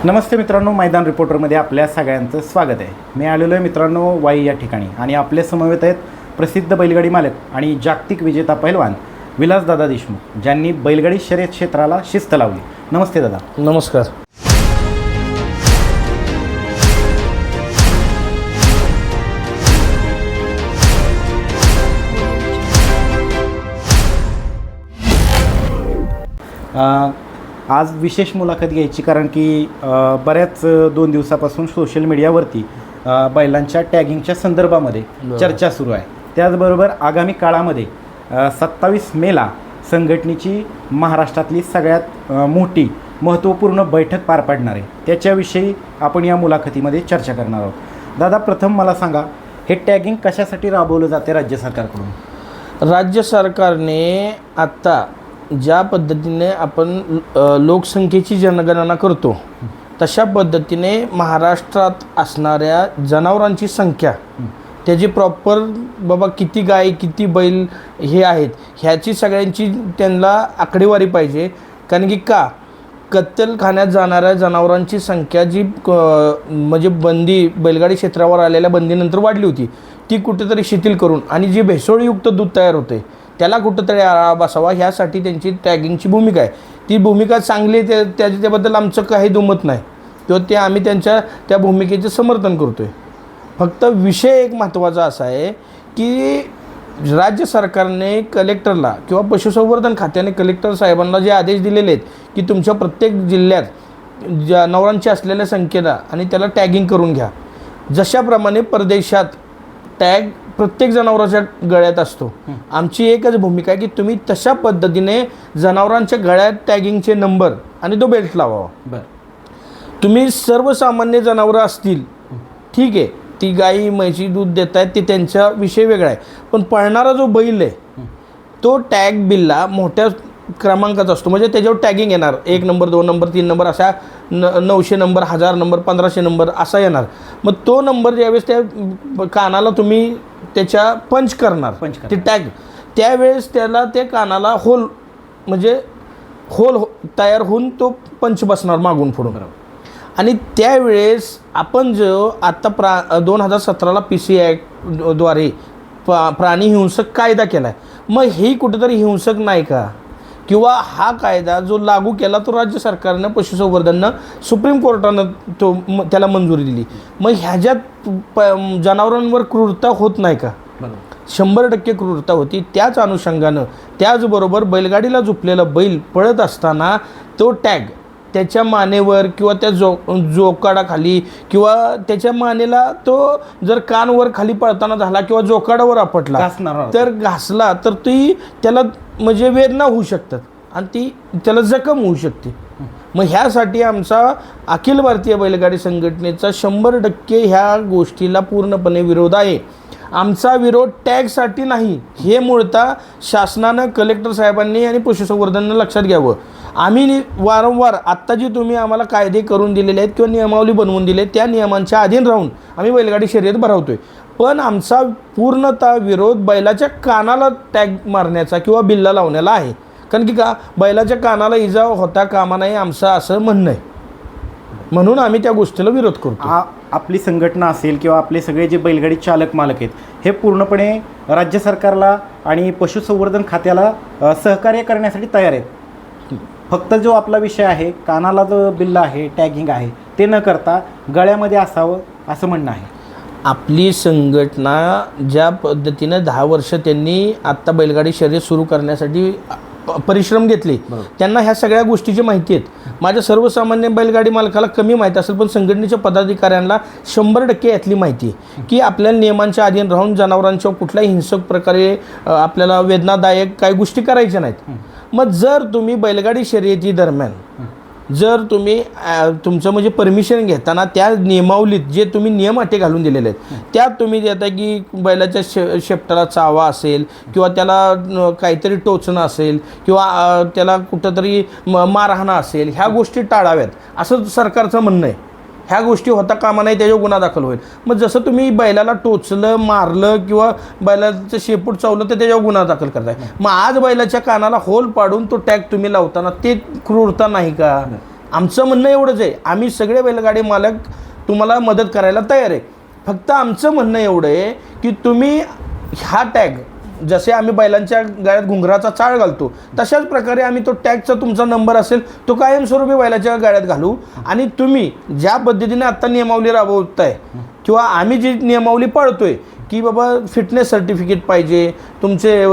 नमस्ते मित्रांनो, मैदान रिपोर्टरमध्ये आपल्या सगळ्यांचं स्वागत आहे. मी आलेलो आहे मित्रांनो वाई या ठिकाणी आणि आपले समवेत आहेत प्रसिद्ध बैलगाडी मालक आणि जागतिक विजेता पैलवान विलासदादा देशमुख, ज्यांनी बैलगाडी शर्यत क्षेत्राला शिस्त लावली. नमस्ते दादा. नमस्कार. आज विशेष मुलाखत घ्यायची कारण की बऱ्याच 2 दिवसापासून सोशल मीडियावरती बैलांच्या टॅगिंगच्या संदर्भामध्ये चर्चा सुरू आहे. त्याचबरोबर आगामी काळामध्ये 27 मेला संघटनेची महाराष्ट्रातली सगळ्यात मोठी महत्त्वपूर्ण बैठक पार पाडणार आहे. त्याच्याविषयी आपण या मुलाखतीमध्ये चर्चा करणार आहोत. दादा, प्रथम मला सांगा, हे टॅगिंग कशासाठी राबवलं जाते राज्य सरकारकडून? राज्य सरकारने आत्ता ज्या पद्धतीने आपण लोकसंख्येची जनगणना करतो तशा पद्धतीने महाराष्ट्रात असणाऱ्या जनावरांची संख्या, त्याची प्रॉपर बाबा किती गाय किती बैल हे आहेत ह्याची सगळ्यांची त्यांना आकडेवारी पाहिजे. कारण की कत्तलखान्यात जाणाऱ्या जनावरांची संख्या जी म्हणजे बंदी बैलगाडी क्षेत्रावर आलेल्या बंदीनंतर वाढली होती ती कुठेतरी शिथिल करून आणि जी भेसळयुक्त दूध तयार होते त्याला कुठंतरी आळा बसावा ह्यासाठी त्यांची टॅगिंगची भूमिका आहे. ती भूमिका चांगली आहे, त्याबद्दल आमचं काही दुमत नाही किंवा ते आम्ही त्यांच्या त्या भूमिकेचं समर्थन करतो आहे. फक्त विषय एक महत्त्वाचा असा आहे की राज्य सरकारने कलेक्टरला किंवा पशुसंवर्धन खात्याने कलेक्टर साहेबांना जे आदेश दिलेले आहेत की तुमच्या प्रत्येक जिल्ह्यात जनावरांची असलेल्या संख्येला आणि त्याला टॅगिंग करून घ्या. जशाप्रमाणे परदेशात टॅग प्रत्येक जनावराच्या गळ्यात असतो, आमची एकच भूमिका आहे की तुम्ही तशा पद्धतीने जनावरांच्या गळ्यात टॅगिंगचे नंबर आणि तो बेल्ट लावावा. बरं, तुम्ही सर्वसामान्य जनावरं असतील ठीक आहे, ती गाई म्हैशी दूध देत आहेत ते त्यांचा विषय वेगळा आहे, पण पळणारा जो बैल आहे तो टॅग बिलला मोठ्या क्रमांकाचा असतो. म्हणजे त्याच्यावर टॅगिंग येणार 1 नंबर 2 नंबर 3 नंबर असा 900 नंबर 1000 नंबर 1500 नंबर असा येणार. मग तो नंबर ज्यावेळेस त्या कानाला तुम्ही त्याच्या पंच करणार ते टॅग, त्यावेळेस त्याला ते कानाला होल म्हणजे होल तयार होऊन तो पंच बसणार मागून पुढून. आणि त्यावेळेस आपण जो आत्ता 2017ला PC ॲक्टद्वारे प्राणी हिंसक कायदा केला आहे, मग हे कुठेतरी हिंसक नाही का? किंवा हा कायदा जो लागू केला तो राज्य सरकारनं पशुसंवर्धननं सुप्रीम कोर्टानं त्याला मंजुरी दिली. मग ह्याच्यात जनावरांवर क्रूरता होत नाही का? 100% क्रूरता होती. त्याच अनुषंगानं त्याचबरोबर बैलगाडीला झुपलेला बैल पळत असताना तो टॅग त्याच्या मानेवर किंवा त्या जोकाडाखाली किंवा त्याच्या मानेला तो जर कानवर खाली पळताना झाला किंवा जोकाडावर आपटला तर घासला तर ती त्याला म्हणजे वेदना होऊ शकतात आणि ती त्याला जखम होऊ शकते. मग ह्यासाठी आमचा अखिल भारतीय बैलगाडी संघटनेचा 100% ह्या गोष्टीला पूर्णपणे विरोध आहे. आमचा विरोध टॅगसाठी नाही, हे मूळतः शासनानं कलेक्टर साहेबांनी आणि पशुसंवर्धनानं लक्षात घ्यावं. आम्ही वारंवार आत्ता जी तुम्ही आम्हाला कायदे करून दिलेले आहेत किंवा नियमावली बनवून दिले त्या नियमांच्या अधीन राहून आम्ही बैलगाडी शर्यत भरवतोय. पण आमचा पूर्णतः विरोध बैलाच्या कानाला टॅग मारण्याचा किंवा बिल्ला लावण्याला आहे. कारण की बैलाच्या कानाला इजा होता कामा नये आमचं असं म्हणणं आहे, म्हणून आम्ही त्या गोष्टीला विरोध करतो. आपली संघटना असेल किंवा आपले सगळे जे बैलगाडी चालक मालक आहेत हे पूर्णपणे राज्य सरकारला आणि पशुसंवर्धन खात्याला सहकार्य करण्यासाठी तयार आहेत. फक्त जो आपला विषय आहे कानाला जो बिल्ला आहे टॅगिंग आहे ते न करता गळ्यामध्ये असावं असं म्हणणं आहे. आपली संघटना ज्या पद्धतीनं 10 वर्ष त्यांनी आत्ता बैलगाडी शर्यत सुरू करण्यासाठी परिश्रम घेतले, त्यांना ह्या सगळ्या गोष्टीची माहिती आहेत. माझ्या सर्वसामान्य बैलगाडी मालकाला कमी माहिती असेल पण संघटनेच्या पदाधिकाऱ्यांना 100% यातली माहिती आहे की आपल्याला नियमांच्या अधीन राहून जनावरांच्या कुठल्याही हिंसक प्रकारे आपल्याला वेदनादायक काही गोष्टी करायच्या नाहीत. मग जर तुम्ही बैलगाडी शर्यती दरम्यान जर तुम्ही तुमचं म्हणजे परमिशन घेताना त्या नियमावलीत जे तुम्ही नियम अटी घालून दिलेले आहेत त्यात तुम्ही देता की बैलाच्या शेपटाला चावा असेल किंवा त्याला काहीतरी टोचणं असेल किंवा त्याला कुठंतरी मारहाणं असेल, ह्या गोष्टी टाळाव्यात असं सरकारचं म्हणणं आहे. ह्या गोष्टी होता कामा नाही, त्याच्यावर गुन्हा दाखल होईल. मग जसं तुम्ही बैलाला टोचलं मारलं किंवा बैलाचं शेपूट चावलं तर त्याच्यावर गुन्हा दाखल करताय. मग आज बैलाच्या कानाला होल पाडून तो टॅग तुम्ही लावताना ते क्रूरता नाही का? आमचं म्हणणं एवढंच आहे, आम्ही सगळे बैलगाडी मालक तुम्हाला मदत करायला तयार आहे. फक्त आमचं म्हणणं एवढं आहे की तुम्ही हा टॅग, जसे आम्ही बैलांच्या गळ्यात घुंगराचा चाळ घालतो तशाच प्रकारे आम्ही तो टॅगचा तुमचा नंबर असेल तो कायमस्वरूपी बैलाच्या गळ्यात घालू. आणि तुम्ही ज्या पद्धतीने आत्ता नियमावली राबवताय किंवा आम्ही जी नियमावली पाळतोय की बाबा फिटनेस सर्टिफिकेट पाहिजे, तुमचे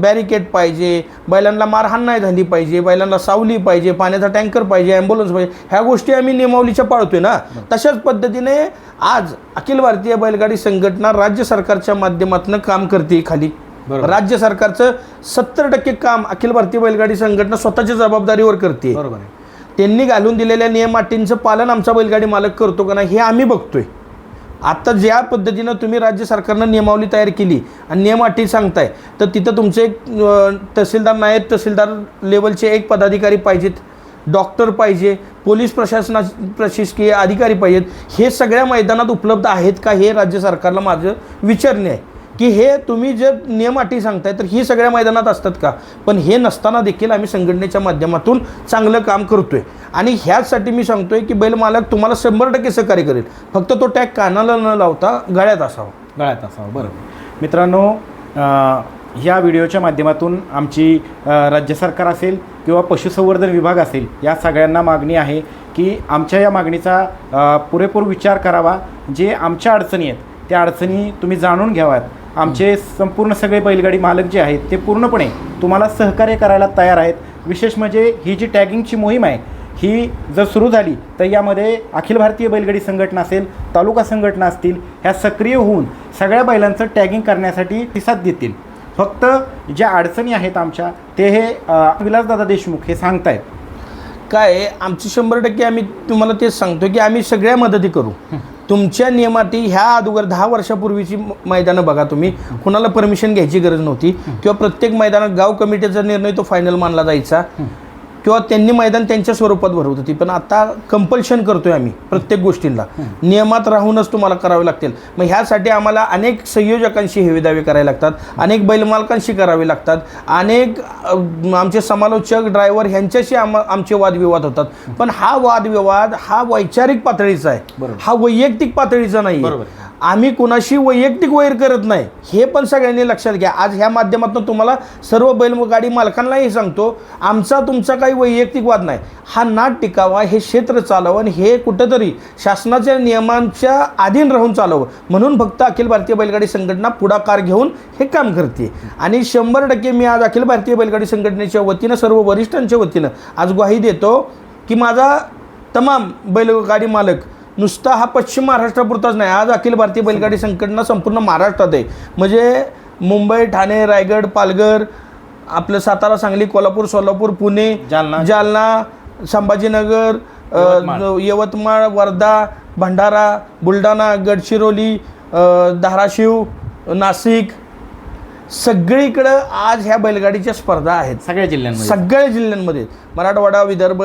बॅरिकेड पाहिजे, बैलांना मारहाण नाही झाली पाहिजे, बैलांना सावली पाहिजे, पाण्याचा टँकर पाहिजे, ॲम्ब्युलन्स पाहिजे, ह्या गोष्टी आम्ही नियमावलीच्या पाळतोय ना. तशाच पद्धतीने आज अखिल भारतीय बैलगाडी संघटना राज्य सरकारच्या माध्यमातून काम करते खाली. राज्य सरकारचं 70% काम अखिल भारतीय बैलगाडी संघटना स्वतःच्या जबाबदारीवर करते. बरोबर आहे. त्यांनी घालून दिलेल्या नियम अटींचं पालन आमचा बैलगाडी मालक करतो का नाही हे आम्ही बघतोय. आता ज्या पद्धतीनं तुम्ही राज्य सरकारनं नियमावली तयार केली आणि नियम अटी सांगताय तर तिथं तुमचे तहसीलदार, नायब तहसीलदार लेवलचे एक पदाधिकारी पाहिजेत, डॉक्टर पाहिजे, पोलीस प्रशासकीय अधिकारी पाहिजेत. हे सगळ्या मैदानात उपलब्ध आहेत का हे राज्य सरकारला माझं विचारणे आहे की हे तुम्ही जर नियम अटी सांगताय तर ही सगळ्या मैदानात असतात का. पण हे नसताना देखील आम्ही संघटनेच्या माध्यमातून चांगलं काम करतोय आणि ह्याचसाठी मी सांगतोय की बैल मालक तुम्हाला 100% सहकार्य करेल. फक्त तो टॅग कानाला न लावता गळ्यात असावा. बरोबर. मित्रांनो, ह्या व्हिडिओच्या माध्यमातून आमची राज्य सरकार असेल किंवा पशुसंवर्धन विभाग असेल या सगळ्यांना मागणी आहे की आमच्या या मागणीचा पुरेपूर विचार करावा. जे आमच्या अडचणी आहेत त्या अडचणी तुम्ही जाणून घ्याव्यात. आमचे संपूर्ण सगळे बैलगाडी मालक जे आहेत ते पूर्णपणे तुम्हाला सहकार्य करायला तयार आहेत. विशेष म्हणजे ही जी टॅगिंगची मोहीम आहे ही जर सुरू झाली तर यामध्ये अखिल भारतीय बैलगाडी संघटना असेल, तालुका संघटना असतील, ह्या सक्रिय होऊन सगळ्या बैलांचं टॅगिंग करण्यासाठी प्रतिसाद देतील. फक्त ज्या अडचणी आहेत आमच्या ते हे विलासदादा देशमुख हे सांगतायत. काय आमची 100% आम्ही तुम्हाला तेच सांगतो की आम्ही सगळ्या मदती करू. तुमच्या नियमाटी ह्या अगोदर 10 वर्षापूर्वीची मैदानं बघा तुम्ही, कुणाला परमिशन घ्यायची गरज नव्हती किंवा प्रत्येक मैदानात गाव कमिटीचा निर्णय तो फायनल मानला जायचा किंवा त्यांनी मैदान त्यांच्या स्वरूपात भरवत होती. पण आता कंपल्शन करतोय आम्ही प्रत्येक गोष्टींना, नियमात राहूनच तुम्हाला करावे लागतील. मग ह्यासाठी आम्हाला अनेक संयोजकांशी हेवेदावे करावे लागतात, अनेक बैलमालकांशी करावे लागतात, अनेक आमचे समालोचक ड्रायव्हर ह्यांच्याशी आमचे वादविवाद होतात. पण हा वादविवाद हा वैचारिक पातळीचा आहे, हा वैयक्तिक पातळीचा नाही. आम्ही कुणाशी वैयक्तिक वैर करत नाही हे पण सगळ्यांनी लक्षात घ्या. आज ह्या माध्यमातून तुम्हाला सर्व बैलगाडी मालकांनाही सांगतो, आमचा तुमचा काही वैयक्तिक वाद नाही. हा नाद टिकावा, हे क्षेत्र चालावं आणि हे कुठंतरी शासनाच्या नियमांच्या अधीन राहून चालावं म्हणून फक्त अखिल भारतीय बैलगाडी संघटना पुढाकार घेऊन हे काम करते. आणि 100% मी आज अखिल भारतीय बैलगाडी संघटनेच्या वतीनं, सर्व वरिष्ठांच्या वतीनं आज ग्वाही देतो की माझा तमाम बैलगाडी मालक नुसता हा पश्चिम महाराष्ट्रापुरताच नाही, आज अखिल भारतीय बैलगाडी संघटना संपूर्ण महाराष्ट्रात आहे. म्हणजे मुंबई, ठाणे, रायगड, पालघर, आपलं सातारा, सांगली, कोल्हापूर, सोलापूर, पुणे, जालना, संभाजीनगर, यवतमाळ, वर्धा, भंडारा, बुलढाणा, गडचिरोली, धाराशिव, नाशिक, सगळीकडं आज ह्या बैलगाडीच्या स्पर्धा आहेत. सगळ्या जिल्ह्यांमध्ये मराठवाडा, विदर्भ,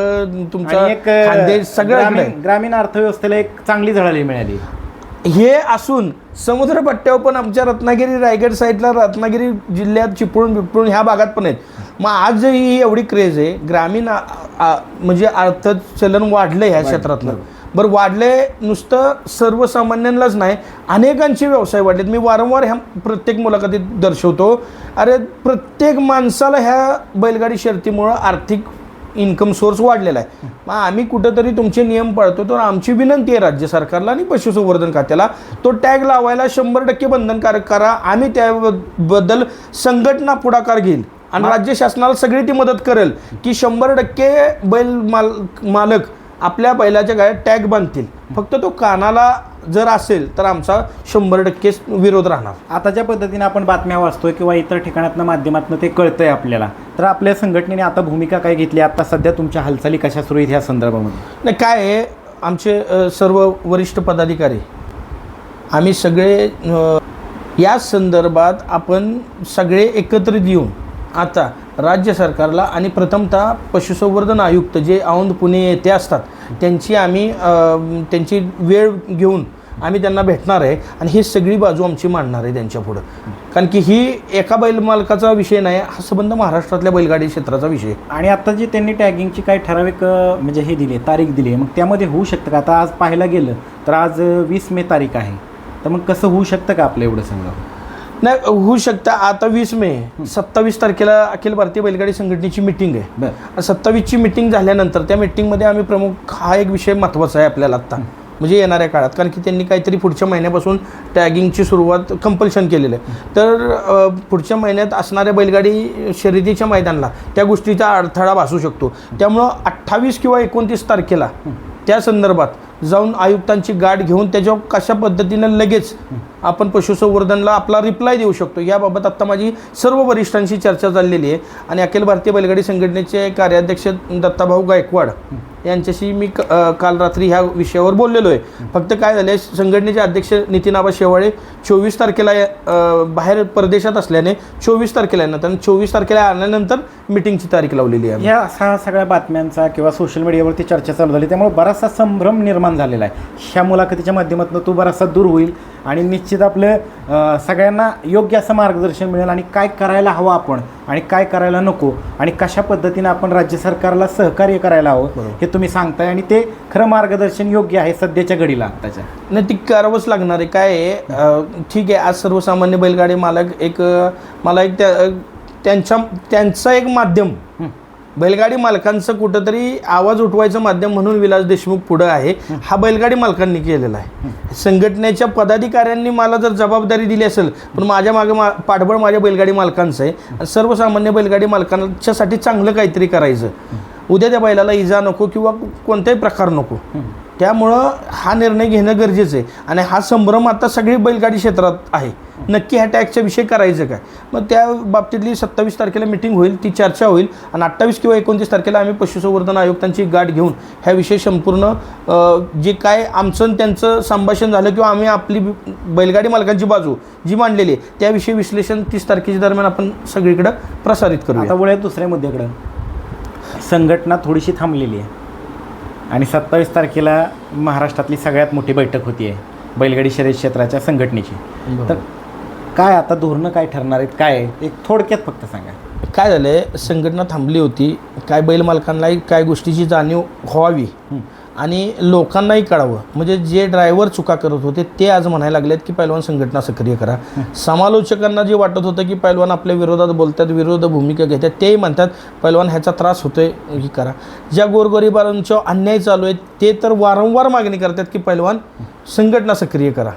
तुमचा खानदेश, सगळ्या ग्रामीण अर्थव्यवस्थेला एक चांगली झळाळी मिळाली. हे असून समुद्रपट्ट्यावर पण आमच्या रत्नागिरी, रायगड साईडला, रत्नागिरी जिल्ह्यात चिपळूण बिपळूण ह्या भागात पण आहेत. मग आज ही एवढी क्रेज आहे, ग्रामीण म्हणजे अर्थचलन वाढलं ह्या क्षेत्रातलं. बरं, वाढले नुसतं सर्वसामान्यांनाच नाही, अनेकांचे व्यवसाय वाढलेत. मी वारंवार ह्या प्रत्येक मुलाखतीत दर्शवतो, अरे प्रत्येक माणसाला ह्या बैलगाडी शर्यतीमुळं आर्थिक इन्कम सोर्स वाढलेला आहे. मग आम्ही कुठंतरी तुमचे नियम पाळतो, तर आमची विनंती आहे राज्य सरकारला आणि पशुसंवर्धन खात्याला तो टॅग लावायला 100% बंधनकारक करा. आम्ही त्याबद्दल संघटना पुढाकार घेईल आणि राज्य शासनाला सगळी ती मदत करेल की 100% बैल मालक आपल्या बैलाच्या गाड्यात टॅग बांधतील. फक्त तो कानाला जर असेल तर आमचा 100% विरोध राहणार. आता ज्या पद्धतीने आपण बातम्या वाचतोय किंवा इतर ठिकाणातनं माध्यमातून ते कळतंय आपल्याला, तर आपल्या संघटनेने आता भूमिका काय घेतली? आता सध्या तुमच्या हालचाली कशा सुरू आहेत ह्या संदर्भामध्ये? नाही, काय आहे, आमचे सर्व वरिष्ठ पदाधिकारी आम्ही सगळे या संदर्भात आपण सगळे एकत्रित येऊन आता राज्य सरकारला आणि प्रथमतः पशुसंवर्धन आयुक्त जे औंध, पुणे येथे असतात त्यांची आम्ही त्यांची वेळ घेऊन आम्ही त्यांना भेटणार आहे आणि ही सगळी बाजू आमची मांडणार आहे त्यांच्या पुढं. कारण की ही एका बैल मालकाचा विषय नाही, हा संबंध महाराष्ट्रातल्या बैलगाडी क्षेत्राचा विषय. आणि आता जी त्यांनी टॅगिंगची काही ठराविक म्हणजे हे दिली तारीख दिली आहे, मग त्यामध्ये होऊ शकतं का? आता आज पाहायला गेलं तर आज 20 मे तारीख आहे, तर मग कसं होऊ शकतं का आपलं एवढं सगळं? नाही होऊ शकतं. आता 20 मे 27 तारखेला अखिल भारतीय बैलगाडी संघटनेची मिटिंग आहे. बरं. 27ची मिटिंग झाल्यानंतर त्या मिटिंगमध्ये आम्ही प्रमुख हा एक विषय महत्त्वाचा आहे आपल्याला आत्ता म्हणजे येणाऱ्या काळात, कारण की त्यांनी काहीतरी पुढच्या महिन्यापासून टॅगिंगची सुरुवात कंपल्शन केलेलं आहे. तर पुढच्या महिन्यात असणाऱ्या बैलगाडी शर्यतीच्या मैदानाला त्या गोष्टीचा अडथळा भासू शकतो. त्यामुळं 28 किंवा 29 तारखेला त्या संदर्भात जाऊन आयुक्तांची गाठ घेऊन त्याच्यावर कशा पद्धतीनं लगेच आपण पशुसंवर्धनला आपला रिप्लाय देऊ शकतो याबाबत आत्ता माझी सर्व वरिष्ठांशी चर्चा चाललेली आहे. आणि अखिल भारतीय बैलगाडी संघटनेचे कार्याध्यक्ष दत्ताभाऊ गायकवाड यांच्याशी मी काल रात्री ह्या विषयावर बोललेलो आहे. फक्त काय झालं आहे, संघटनेचे अध्यक्ष नितीन आबा शेवाळे 24 तारखेला बाहेर परदेशात असल्याने 24 तारखेला येणार आणि 24 तारखेला आल्यानंतर मिटिंगची तारीख लावलेली आहे. या असा सगळ्या बातम्यांचा किंवा सोशल मीडियावरती चर्चा चालू झाली, त्यामुळे बराचसा संभ्रम निर्माण झालेला आहे. ह्या मुलाखतीच्या माध्यमातून तो बराचसा दूर होईल आणि निश्चित आपलं सगळ्यांना योग्य असं मार्गदर्शन मिळेल आणि काय करायला हवं आपण आणि काय करायला नको आणि कशा पद्धतीने आपण राज्य सरकारला सहकार्य करायला हवं हे तुम्ही सांगताय. आणि ते खरं मार्गदर्शन योग्य आहे सध्याच्या घडीला आत्ताच्या. नाही ती करावंच लागणार आहे. काय आहे, ठीक आहे, आज सर्वसामान्य बैलगाडी मालक एक मला एक त्यांचा एक माध्यम बैलगाडी मालकांचं कुठंतरी आवाज उठवायचं माध्यम म्हणून विलास देशमुख पुढं आहे. हा बैलगाडी मालकांनी केलेला आहे. संघटनेच्या पदाधिकाऱ्यांनी मला जर जबाबदारी दिली असेल, पण माझ्या मागे पाठबळ माझ्या बैलगाडी मालकांचं आहे. सर्वसामान्य बैलगाडी मालकांच्यासाठी चांगलं काहीतरी करायचं. उद्या त्या बैलाला इजा नको किंवा कोणताही प्रकार नको. त्यामुळं हा निर्णय घेणं गरजेचं आहे. आणि हा संभ्रम आता सगळी बैलगाडी क्षेत्रात आहे. नक्की ह्या टॅगचा विषय करायचं काय, मग त्या बाबतीतली 27 तारखेला मिटिंग होईल, ती चर्चा होईल आणि 28 किंवा 29 तारखेला आम्ही पशुसंवर्धन आयुक्तांची गाठ घेऊन ह्या विषय संपूर्ण जे काय आमचं त्यांचं संभाषण झालं किंवा आम्ही आपली बैलगाडी मालकांची बाजू जी मांडलेली आहे त्याविषयी विश्लेषण 30 तारखेच्या दरम्यान आपण सगळीकडं प्रसारित करू. आता वळूया दुसऱ्या मुद्द्याकडं. संघटना थोडीशी थांबलेली आहे आणि 27 तारखेला महाराष्ट्रातली सगळ्यात मोठी बैठक होती आहे बैलगाडी शर्यत क्षेत्राच्या संघटनेची. तर काय आता धोरणं काय ठरणार आहेत, काय एक थोडक्यात फक्त सांगा. काय झालं आहे, संघटना थांबली होती. काय बैल मालकांनाही काय गोष्टीची जाणीव व्हावी आणि लोकांनाही कळावं. म्हणजे जे ड्रायव्हर चुका करत होते ते आज म्हणायला लागलेत की पैलवान संघटना सक्रिय करा. समालोचकांना जे वाटत होतं की पैलवान आपल्या विरोधात बोलतात, विरोध भूमिका घेतात, तेही म्हणतात पैलवान ह्याचा त्रास होतोय ही करा. ज्या गोरगरिबांच्या अन्याय चालू आहेत ते तर वारंवार मागणी करतात की पैलवान संघटना सक्रिय करा.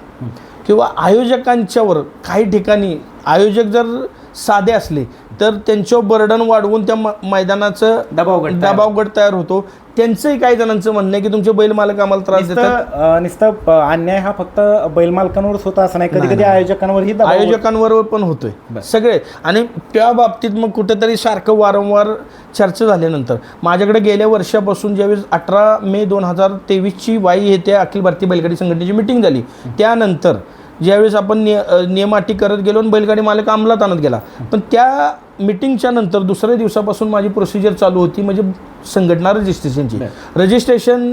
किंवा आयोजकांच्यावर काही ठिकाणी आयोजक जर साधे असले तर त्यांच्यावर बर्डन वाढवून त्या मैदानाचं दबावगट तयार होतो. त्यांचंही काही जणांचं म्हणणं आहे की तुमचे बैल मालक आम्हाला त्रास देतात. नुसतं अन्याय हा फक्त बैल मालकांवरच होता असं नाही, कधी कधी आयोजकांवर पण होतोय सगळे. आणि त्या बाबतीत मग कुठेतरी सारखं वारंवार चर्चा झाल्यानंतर माझ्याकडे गेल्या वर्षापासून ज्यावेळेस 18 मे 2023ची वाई येथे अखिल भारतीय बैलगाडी संघटनेची मिटिंग झाली, त्यानंतर ज्यावेळेस आपण नियमाटी करत गेलो आणि बैलगाडी मालक अंमलात आणत गेला, पण त्या मिटिंगच्या नंतर दुसऱ्या दिवसापासून माझी प्रोसिजर चालू होती. म्हणजे संघटना रजिस्ट्रेशनची रजिस्ट्रेशन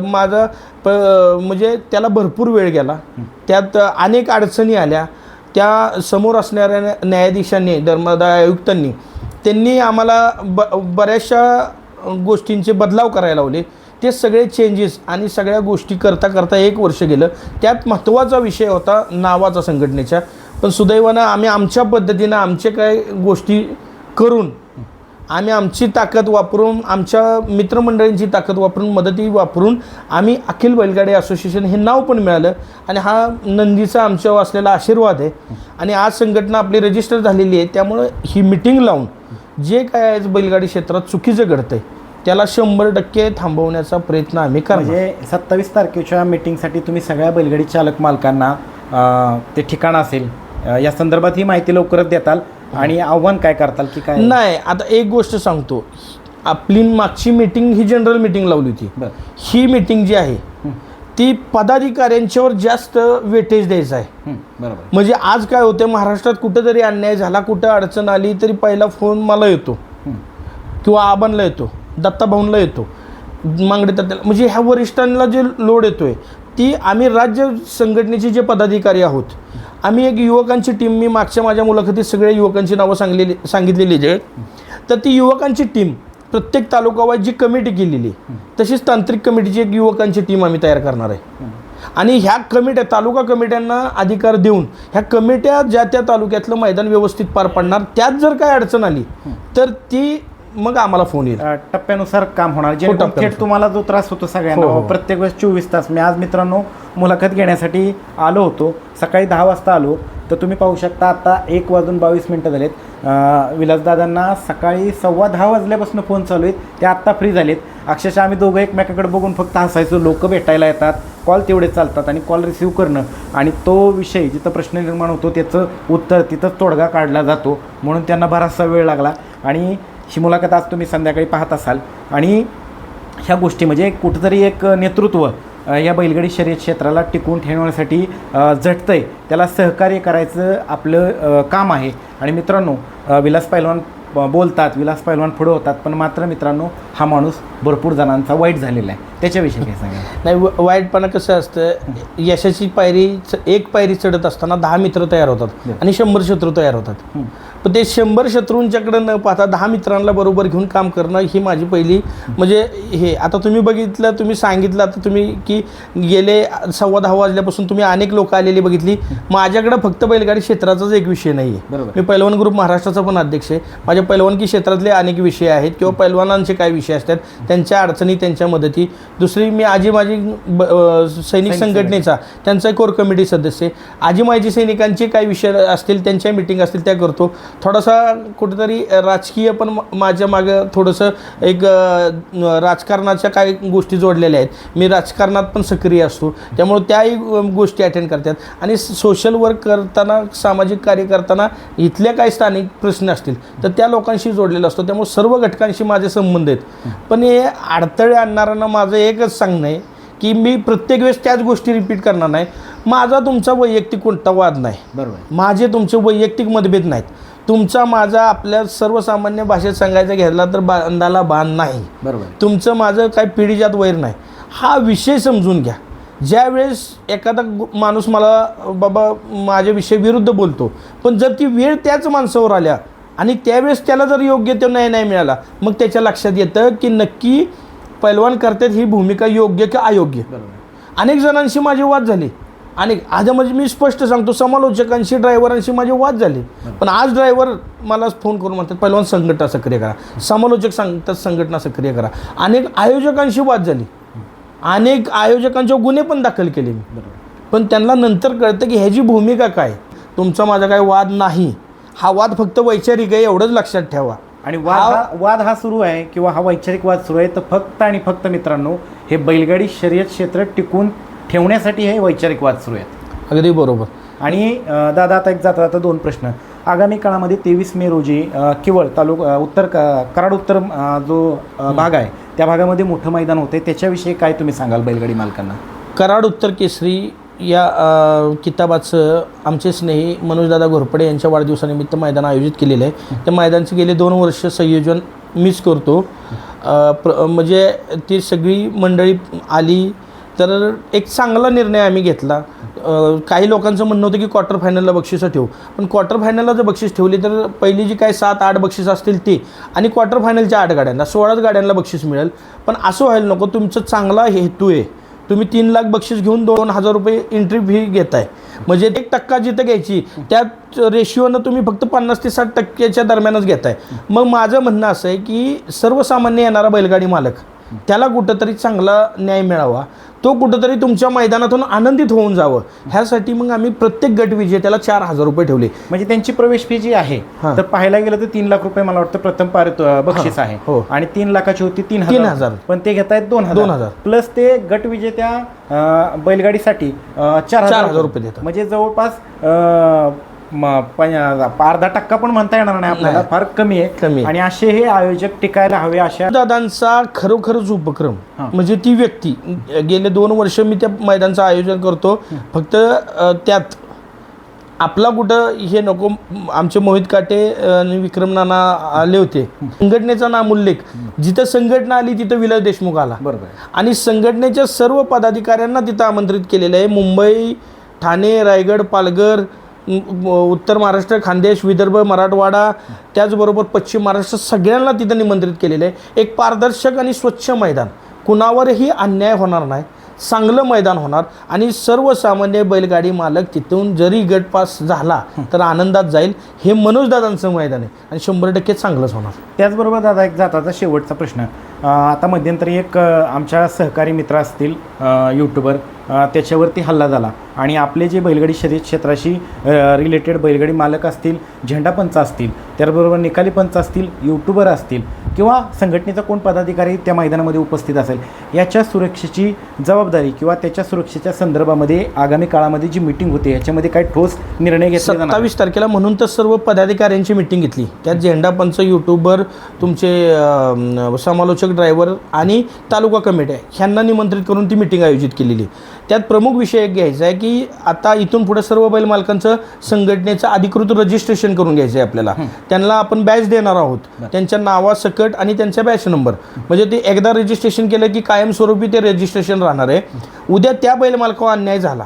माझा म्हणजे त्याला भरपूर वेळ गेला. त्यात अनेक अडचणी आल्या. त्या समोर असणाऱ्या न्यायाधीशांनी धर्मादाय आयुक्तांनी त्यांनी आम्हाला बऱ्याचशा गोष्टींचे बदलाव करायला लावले. ते सगळे चेंजेस आणि सगळ्या गोष्टी करता करता 1 वर्ष गेलं. त्यात महत्त्वाचा विषय होता नावाचा संघटनेच्या. पण सुदैवानं आम्ही आमच्या पद्धतीनं आमचे काय गोष्टी करून आम्ही आमची ताकद वापरून आमच्या मित्रमंडळींची ताकद वापरून मदती वापरून आम्ही अखिल बैलगाडी असोसिएशन हे नाव पण मिळालं. आणि हा नंदीचा आमच्यावर असलेला आशीर्वाद आहे. आणि आज संघटना आपली रजिस्टर झालेली आहे. त्यामुळं ही मिटिंग लावून जे काय आज बैलगाडी क्षेत्रात चुकीचं घडतं आहे त्याला 100% थांबवण्याचा प्रयत्न आम्ही करणार. म्हणजे 27 तारखेच्या मीटिंगसाठी तुम्ही सगळ्या बैलगाडी चालक मालकांना ते ठिकाण असेल या संदर्भात ही माहिती लवकरच देताल आणि आव्हान काय करताल की काय? नाही, आता एक गोष्ट सांगतो, आपली मागची मीटिंग ही जनरल मीटिंग लावली होती. ही मीटिंग जी आहे ती पदाधिकाऱ्यांच्यावर जास्त वेटेज द्यायचं आहे. बरोबर. म्हणजे आज काय होते, महाराष्ट्रात कुठं जरी अन्याय झाला, कुठं अडचण आली तरी पहिला फोन मला येतो किंवा आबांना येतो, दत्ता भाऊंना येतो, मांगडे तात्याला. म्हणजे ह्या वरिष्ठांना जे लोड येतोय ती आम्ही राज्य संघटनेचे जे पदाधिकारी आहोत, आम्ही एक युवकांची टीम, मी मागच्या माझ्या मुलाखतीत सगळ्या युवकांची नावं सांगितलेली जे, तर ती युवकांची टीम प्रत्येक तालुकावाईज जी कमिटी केलेली, तशीच तांत्रिक कमिटीची एक युवकांची टीम आम्ही तयार करणार आहे. आणि ह्या कमिट्या, तालुका कमिट्यांना अधिकार देऊन ह्या कमिट्या ज्या त्या तालुक्यातलं मैदान व्यवस्थित पार पाडणार. त्यात जर काय अडचण आली तर ती मग आम्हाला फोन येईल. टप्प्यानुसार काम होणार. जे थेट तुम्हाला जो त्रास होतो सगळ्यांना प्रत्येक वेळेस 24 तास. मी आज मित्रांनो मुलाखत घेण्यासाठी आलो होतो, सकाळी 10 वाजता आलो, तर तुम्ही पाहू शकता आता 1:22 झालेत. विलासदादांना सकाळी 10:15 वाजल्यापासून फोन चालू आहेत, ते आत्ता फ्री झालेत. अक्षरशः आम्ही दोघं एकमेकाकडे बघून फक्त हसायचो. लोक भेटायला येतात, कॉल तेवढे चालतात आणि कॉल रिसीव्ह करणं आणि तो विषय जिथं प्रश्न निर्माण होतो त्याचं उत्तर तिथंच तोडगा काढला जातो, म्हणून त्यांना बराचसा वेळ लागला. आणि ही मुलाखत आज तुम्ही संध्याकाळी पाहत असाल. आणि ह्या गोष्टी म्हणजे कुठंतरी एक नेतृत्व या बैलगाडी शर्यत क्षेत्राला टिकवून ठेवण्यासाठी झटतंय, त्याला सहकार्य करायचं आपलं काम आहे. आणि मित्रांनो, विलास पैलवान बोलतात, विलास पैलवान पुढे होतात, पण मात्र मित्रांनो हा माणूस भरपूर जणांचा वाईट झालेला आहे. त्याच्याविषयी काय सांगा? नाही, वाईटपणा कसं असतं, यशाची एक पायरी चढत असताना 10 मित्र तयार होतात आणि 100 शत्रू तयार होतात. पण ते 100 शत्रूंच्याकडे न पाहता 10 मित्रांना बरोबर घेऊन काम करणं ही माझी पहिली म्हणजे हे. आता तुम्ही बघितलं, तुम्ही सांगितलं आता तुम्ही की गेले 10:15 वाजल्यापासून तुम्ही अनेक लोक आलेली बघितली. माझ्याकडे फक्त बैलगाडी क्षेत्राचाच एक विषय नाही आहे. मी पैलवान ग्रुप महाराष्ट्राचा पण अध्यक्ष आहे. माझ्या पैलवानकी क्षेत्रातले अनेक विषय आहेत किंवा पैलवानांचे काय विषय असतात, त्यांच्या अडचणी, त्यांच्या मदती. दुसरी, मी आजी माझी सैनिक संघटनेचा त्यांचा कोर कमिटी सदस्य आहे. आजी माझी सैनिकांचे काही विषय असतील, त्यांच्या मिटिंग असतील त्या करतो. थोडासा कुठेतरी राजकीय पण माझ्या मागं थोडंसं एक राजकारणाच्या काही गोष्टी जोडलेल्या आहेत. मी राजकारणात पण सक्रिय असतो, त्यामुळे त्याही गोष्टी अटेंड करतात. आणि सोशल वर्क करताना, सामाजिक कार्य करताना इथल्या काही स्थानिक प्रश्न असतील तर त्या लोकांशी जोडलेलं असतो. त्यामुळे सर्व घटकांशी माझे संबंध आहेत. पण हे अडथळे आणणाऱ्यांना माझं एकच सांगणं आहे की मी प्रत्येक वेळेस त्याच गोष्टी रिपीट करणार नाही. माझा तुमचा वैयक्तिक कोणता वाद नाही, बरोबर, माझे तुमचे वैयक्तिक मतभेद नाहीत. तुमचा माझा आपल्या सर्वसामान्य भाषेत सांगायचं घेतला तर बांधाला बांध नाही, बरोबर. तुमचं माझं काही पिढीजात वैर नाही. हा विषय समजून घ्या. ज्यावेळेस एखादा माणूस मला बाबा माझ्याविषयी विरुद्ध बोलतो, पण जर ती वेळ त्याच माणसावर आल्या आणि त्यावेळेस त्याला जर योग्य तो न्याय नाही मिळाला, मग त्याच्या लक्षात येतं की नक्की पैलवान करतात ही भूमिका योग्य की अयोग्य. अनेक जणांशी माझे वाद झाले, आणि आज म्हणजे मी स्पष्ट सांगतो, समालोचकांशी, ड्रायव्हरांशी माझे वाद झाले. पण आज ड्रायव्हर मला फोन करून म्हणतात पैलवान संघटना सक्रिय करा, समालोचक सांगतात संघटना सक्रिय करा. अनेक आयोजकांशी वाद झाले, अनेक आयोजकांचे गुन्हे पण दाखल केले मी. पण त्यांना नंतर कळतं की ह्याची भूमिका काय. तुमचा माझा काय वाद नाही, हा वाद फक्त वैचारिक आहे, एवढंच लक्षात ठेवा. आणि वाद हा सुरू आहे किंवा हा वैचारिक वाद सुरू आहे, तर फक्त आणि फक्त मित्रांनो हे बैलगाडी शर्यत क्षेत्र टिकून ठेवण्यासाठी हे वैचारिक वाद सुरू आहेत. अगदी बरोबर. आणि दादा, आता एक जाता 2 प्रश्न. आगामी काळामध्ये 23 मे रोजी केवळ उत्तर कराड उत्तर जो भाग आहे त्या भागामध्ये मोठं मैदान होते, त्याच्याविषयी काय तुम्ही सांगाल बैलगाडी मालकांना? कराड उत्तर केसरी या किताबाचं आमचे स्नेही मनोजदादा घोरपडे यांच्या वाढदिवसानिमित्त मैदान आयोजित केलेलं आहे. त्या मैदानाचे गेले 2 वर्ष संयोजन मीच करतो. म्हणजे ती सगळी मंडळी आली तर एक चांगला निर्णय आम्ही घेतला. काही लोकांचं म्हणणं होतं की क्वार्टर फायनलला बक्षिसं ठेवू, पण क्वार्टर फायनलला जर बक्षीस ठेवली तर पहिली जी काय 7-8 बक्षीस असतील ती, आणि क्वार्टर फायनलच्या 8 गाड्यांना 16 गाड्यांना बक्षीस मिळेल. पण असं व्हायला नको. तुमचं चांगला हेतू आहे, तुम्ही 3 लाख बक्षीस घेऊन 2,000 रुपये एंट्री फी घेताय, म्हणजे 1% जिथं घ्यायची त्यात रेशिओनं तुम्ही फक्त 50 ते 60% दरम्यानच घेताय. मग माझं म्हणणं असं आहे की सर्वसामान्य येणारा बैलगाडी मालक त्याला कुठंतरी चांगला न्याय मिळावा, तो कुठंतरी तुमच्या मैदानातून आनंदित होऊन जावं, ह्यासाठी मग आम्ही प्रत्येक गट विजेत्याला 4,000 रुपये ठेवले. म्हणजे त्यांची प्रवेश फी जी आहे तर पाहायला गेलं तर 3 लाख रुपये मला वाटतं प्रथम बक्षीस आहे. आणि 3 लाखाची होती 3,000, पण ते घेत आहेत 2,000 प्लस ते गट विजेत्या बैलगाडीसाठी 4,000 रुपये देतात. म्हणजे जवळपास 0.5% पण म्हणता येणार नाही आपल्याला, फार कमी आहे. आणि असे हे आयोजक टिकायला हवे. अशा दादांचा खरोखरच उपक्रम म्हणजे ती व्यक्ती, गेले 2 वर्ष मी त्या मैदानाचं आयोजन करतो. फक्त त्यात आपला कुठं हे नको. आमचे मोहित काटे आणि विक्रम नाना आले होते. संघटनेचा नामोल्लेख, जिथं संघटना आली तिथं विलास देशमुख आला. बरोबर. आणि संघटनेच्या सर्व पदाधिकाऱ्यांना तिथं आमंत्रित केलेलं आहे. मुंबई, ठाणे, रायगड, पालघर, उत्तर महाराष्ट्र, खानदेश, विदर्भ, मराठवाडा, त्याचबरोबर पश्चिम महाराष्ट्र, सगळ्यांना तिथं निमंत्रित केलेलं आहे. एक पारदर्शक आणि स्वच्छ मैदान, कुणावरही अन्याय होणार नाही, चांगलं मैदान होणार आणि सर्वसामान्य बैलगाडी मालक तिथून जरी गट पास झाला तर आनंदात जाईल. हे मनोजदादांचं मैदान आहे आणि 100% चांगलंच होणार. त्याचबरोबर दादा एक जाताचा शेवटचा प्रश्न, आता मध्यंतरी एक आमच्या सहकारी मित्र असतील यूट्यूबर, त्याच्यावरती हल्ला झाला आणि आपले जे बैलगाडी शर्यत क्षेत्राशी रिलेटेड बैलगाडी मालक असतील, झेंडापंच असतील, त्याचबरोबर निकाली पंच असतील, यूट्यूबर असतील किंवा संघटनेचा कोण पदाधिकारी त्या मैदानामध्ये उपस्थित असेल, याच्या सुरक्षेची जबाबदारी किंवा त्याच्या सुरक्षेच्या संदर्भामध्ये आगामी काळामध्ये जी मीटिंग होते याच्यामध्ये काही ठोस निर्णय घेतला जाणार? 27 तारखेला म्हणून तर सर्व पदाधिकाऱ्यांची मीटिंग घेतली. त्यात झेंडापंच, यूट्यूबर, तुमचे समालोचक, ड्रायव्हर आणि तालुका कमिट्या ह्यांना निमंत्रित करून ती मीटिंग आयोजित केलेली. त्यात प्रमुख विषय एक घ्यायचा आहे की आता इथून पुढे सर्व बैल मालकांचं संघटनेचं अधिकृत रजिस्ट्रेशन करून घ्यायचं आहे आपल्याला. त्यांना आपण बॅच देणार आहोत, त्यांच्या नावासकट आणि त्यांच्या बॅच नंबर, म्हणजे ते एकदा रजिस्ट्रेशन केलं की कायमस्वरूपी ते रजिस्ट्रेशन राहणार आहे. उद्या त्या बैल मालकावर अन्याय झाला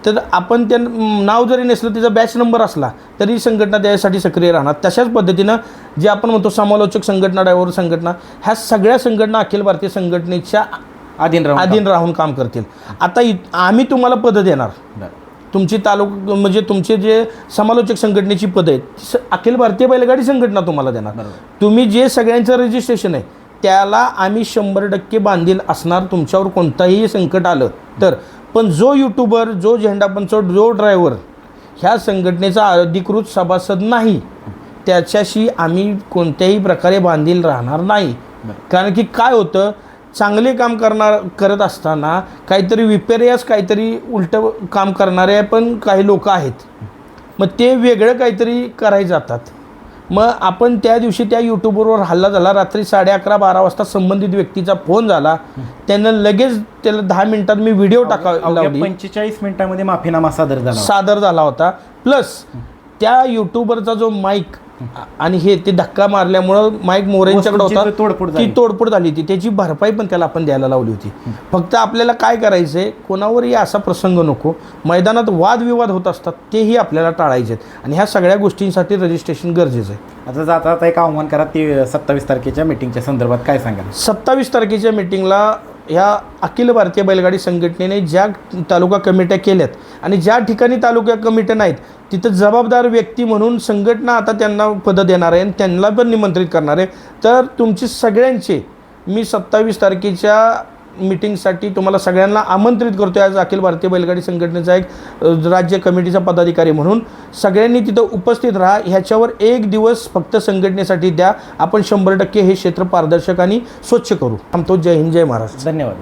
तर आपण त्या नाव जरी नसलं, त्याचा बॅच नंबर असला तरी संघटना त्यासाठी सक्रिय राहणार. तशाच पद्धतीनं जे आपण म्हणतो समालोचक संघटना, ड्रायव्हर संघटना, ह्या सगळ्या संघटना अखिल भारतीय संघटनेच्या अधीन राहून काम करतील. आता आम्ही तुम्हाला पदं देणार, तुमची तालुका म्हणजे तुमचे जे समालोचक संघटनेची पदं आहेत अखिल भारतीय बैलगाडी संघटना तुम्हाला देणार. तुम्ही जे सगळ्यांचं रजिस्ट्रेशन आहे त्याला आम्ही 100% बांधील असणार. तुमच्यावर कोणताही संकट आलं तर. पण जो यूट्यूबर, जो झेंडापंच, जो ड्रायव्हर ह्या संघटनेचा अधिकृत सभासद नाही त्याच्याशी आम्ही कोणत्याही प्रकारे बांधील राहणार नाही. कारण की काय होतं, चांगले काम करत असताना काहीतरी विपर्यास, काहीतरी उलटं काम करणारे पण काही लोक आहेत. मग ते वेगळं काहीतरी करायला जातात. मग आपण त्या दिवशी त्या यूट्यूबरवर हल्ला झाला. रात्री 11:30-12 वाजता संबंधित व्यक्तीचा फोन झाला. त्यानं लगेच त्याला 10 मिनिटात मी व्हिडिओ लावली. 45 मिनिटांमध्ये माफीनामा सादर झाला होता. प्लस त्या यूट्यूबरचा जो माईक आणि हे ते धक्का मारल्यामुळं माईक मोरेंच्याकडे होता, ती तोडफोड झाली होती. त्याची भरपाई पण त्याला आपण द्यायला लावली होती. फक्त आपल्याला काय करायचं आहे, कोणावरही असा प्रसंग नको. मैदानात वादविवाद होत असतात, तेही आपल्याला टाळायचे आहेत आणि ह्या सगळ्या गोष्टींसाठी रजिस्ट्रेशन गरजेचं आहे. आता जाता एक आव्हान करा, ते 27 तारखेच्या मीटिंगच्या संदर्भात काय सांगाल? 27 तारखेच्या मीटिंगला ह्या अखिल भारतीय बैलगाडी संघटनेने ज्या तालुका कमिट्या केल्यात आणि ज्या ठिकाणी तालुका कमिट्या नाहीत तिथं जबाबदार व्यक्ती म्हणून संघटना आता त्यांना पदं देणार आहे आणि त्यांना पण निमंत्रित करणार आहे. तर तुमची सगळ्यांचे मी 27 तारखेच्या मीटिंगसाठी तुम्हाला सगळ्यांना आमंत्रित करतो आहे. आज अखिल भारतीय बैलगाडी संघटनेचा एक राज्य कमिटीचा पदाधिकारी म्हणून सगळ्यांनी तिथं उपस्थित राहा. ह्याच्यावर एक दिवस फक्त संघटनेसाठी द्या. आपण 100% हे क्षेत्र पारदर्शक आणि स्वच्छ करू. थांबतो. जय हिंद, जय महाराष्ट्र. धन्यवाद.